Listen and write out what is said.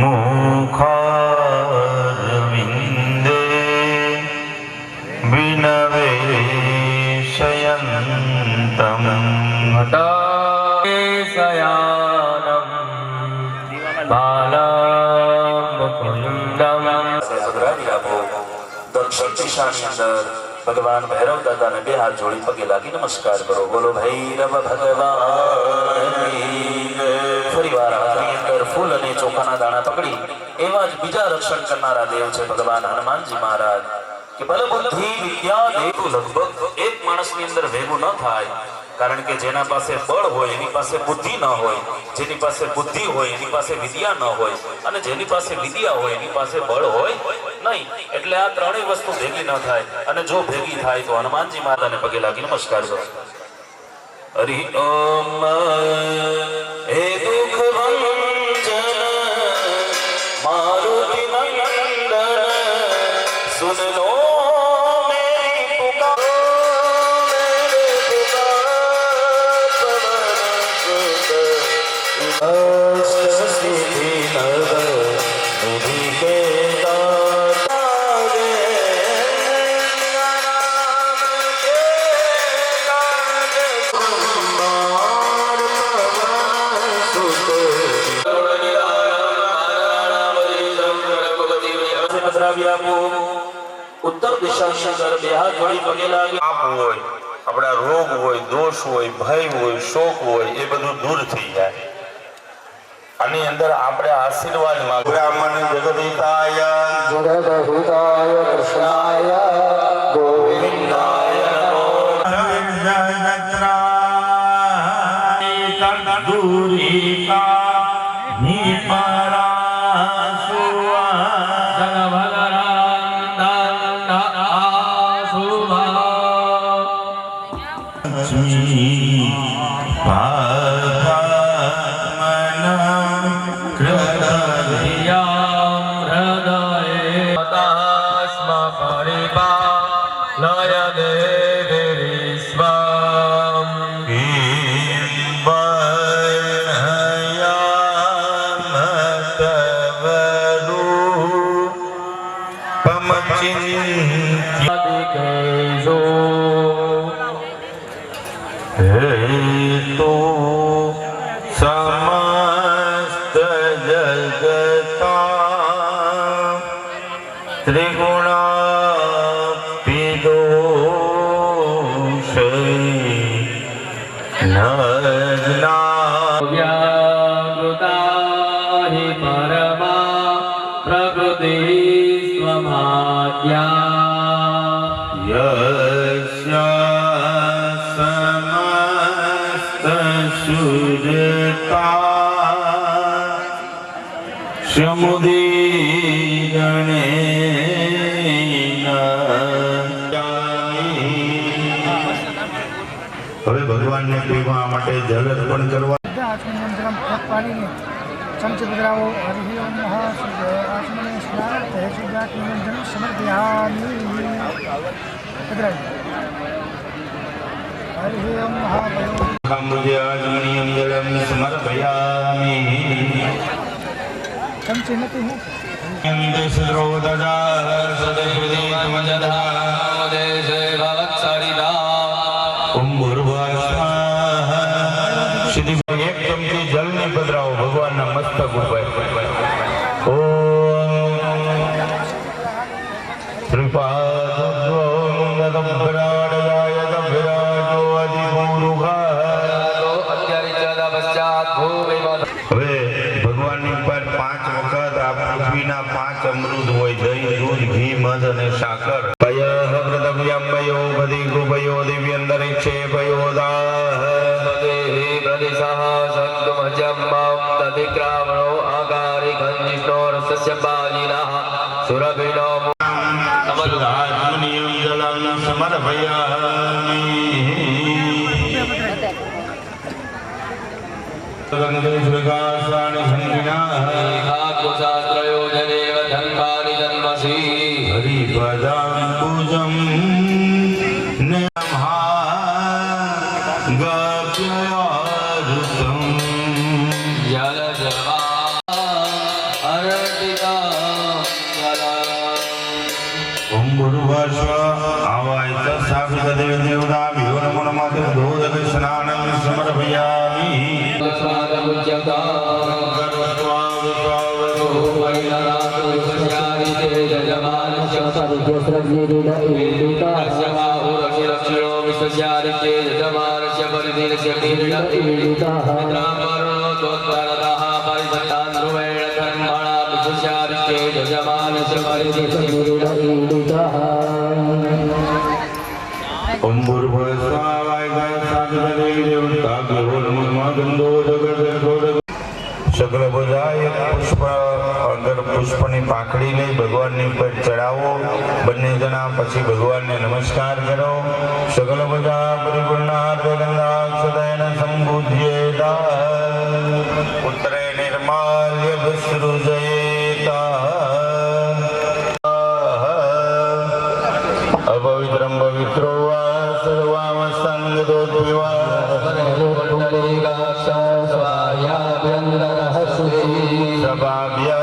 मुखारविन्दे विनवेशयन्तं शयानं बालमुकुन्दं दक्षिण दिशाની અંદર ભગવાન ભૈરવ દાદાને બે હાથ જોડી પગે લાગી નમસ્કાર કરો. બોલો ભૈરવ ભગવાનની જય. ફરીવાર હાથની અંદર ફૂલ અને ચોખાના દાણા પકડી એવા જ બીજા રક્ષણ કરનારા દેવ છે ભગવાન હનુમાનજી મહારાજ કે બલ બુદ્ધિ વિદ્યા દેવ લગભગ એક માણસની અંદર ભેગું ન થાય. કારણ કે જેના પાસે બળ હોય એની પાસે બુદ્ધિ ન હોય, જેની પાસે બુદ્ધિ હોય એની પાસે વિદ્યા ન હોય, અને જેની પાસે વિદ્યા હોય એની પાસે બળ હોય નહીં. એટલે આ ત્રણેય વસ્તુ ભેગી ન થાય, અને જો ભેગી થાય તો હનુમાનજી મહારાજને પગે લાગી નમસ્કાર કરો. હરિ ઓમ. હે દુઃખ ભંજન મારુતિ નંદન સુન લો उत्तर दिशा બે હાથ જોડી પગે લાગી. પાપ હોય, આપણા રોગ હોય, દોષ હોય, ભય હોય, શોક હોય, એ બધું દૂર થઈ જાય. આની અંદર આપણે આશીર્વાદ માંગો. બ્રાહ્મણ જગદિતાય જગદહિતાય કૃષ્ણાય ગોવિંદાય हेतु समस्त जगता त्रिगुणापिदोष नजना व्यावृताहि परमा प्रकृति स्वभाग्या સમુદી ગણે હવે ભગવાનને પીવા માટે જલ અર્પણ કરવા. चमच बदलाओ. हरि ओम आत्मने स्नान निरंजन समर्पयामि. हरि ओम मुझे आजमनीयम जलम समर्पयामि. चमचे नहीं है देश द्रोदजा सदैवदी तमजधा देश भवत्सरिदा ओम भूर्भुवः सिद्धि. एक चमची जल ने पधराओ भगवान मस्तक ઉપર. ओम श्रीपादोद्वंदब्राडयाय दभ्राजो अधिपूरुघा અત્યારે ચાલા પશ્ચાત ભૂમિમાં. હવે ભગવાનની પર 5 વખત આ પૃથ્વીના 5 અમૃત હોય, દહીં, દૂધ, ઘી, મધ અને સાકર. પયઃ વ્રતવ્યંબયો ભદી કૃપયો દિવ્યંતરિક્ષે પયોદાહ દેહી પ્રદેશઃ સંતુ મજ્જમં તદિક્રામણો આકારી કંજિષ્ણો રસસ્ય બાલિનઃ સુરભિનો આત્મનિયમ જલમ સમર્પયામિ. ગંગે સુગાસાની સંગિના શાસ્ત્રયોજનેવ ધન્વાનિ જન્મસી હરિપદાંબુજં નમઃ ગપ્યયારુતં જલજવા હર ભૂર્ભસ્વ આવાય તસ્થાપિત દેવ દેવતાભ્યો નમો નમઃ દોદક સ્નાનં સમર્પયામિ ઓમ ભૂર્ભસ્વ આવાય તસ્થાપિત દેવ દેવતાભ્યો નમો નમઃ દોદક સકલ બધાએ પુષ્પ અંદર પુષ્પની પાંખડી લઈ ભગવાનની ઉપર ચડાવો બંને જણા પછી ભગવાનને નમસ્કાર કરો સકલ બધા પરિપૂર્ણાર્થ ગંધાક્ષતેન સંબુધ્યેતા પુત્રે નિર્માલ્ય વિસૃજયેતા અપવિત્રમ પવિત્રો વા સર્વામસ્તંગતો દ્વિવા સભાભ્ય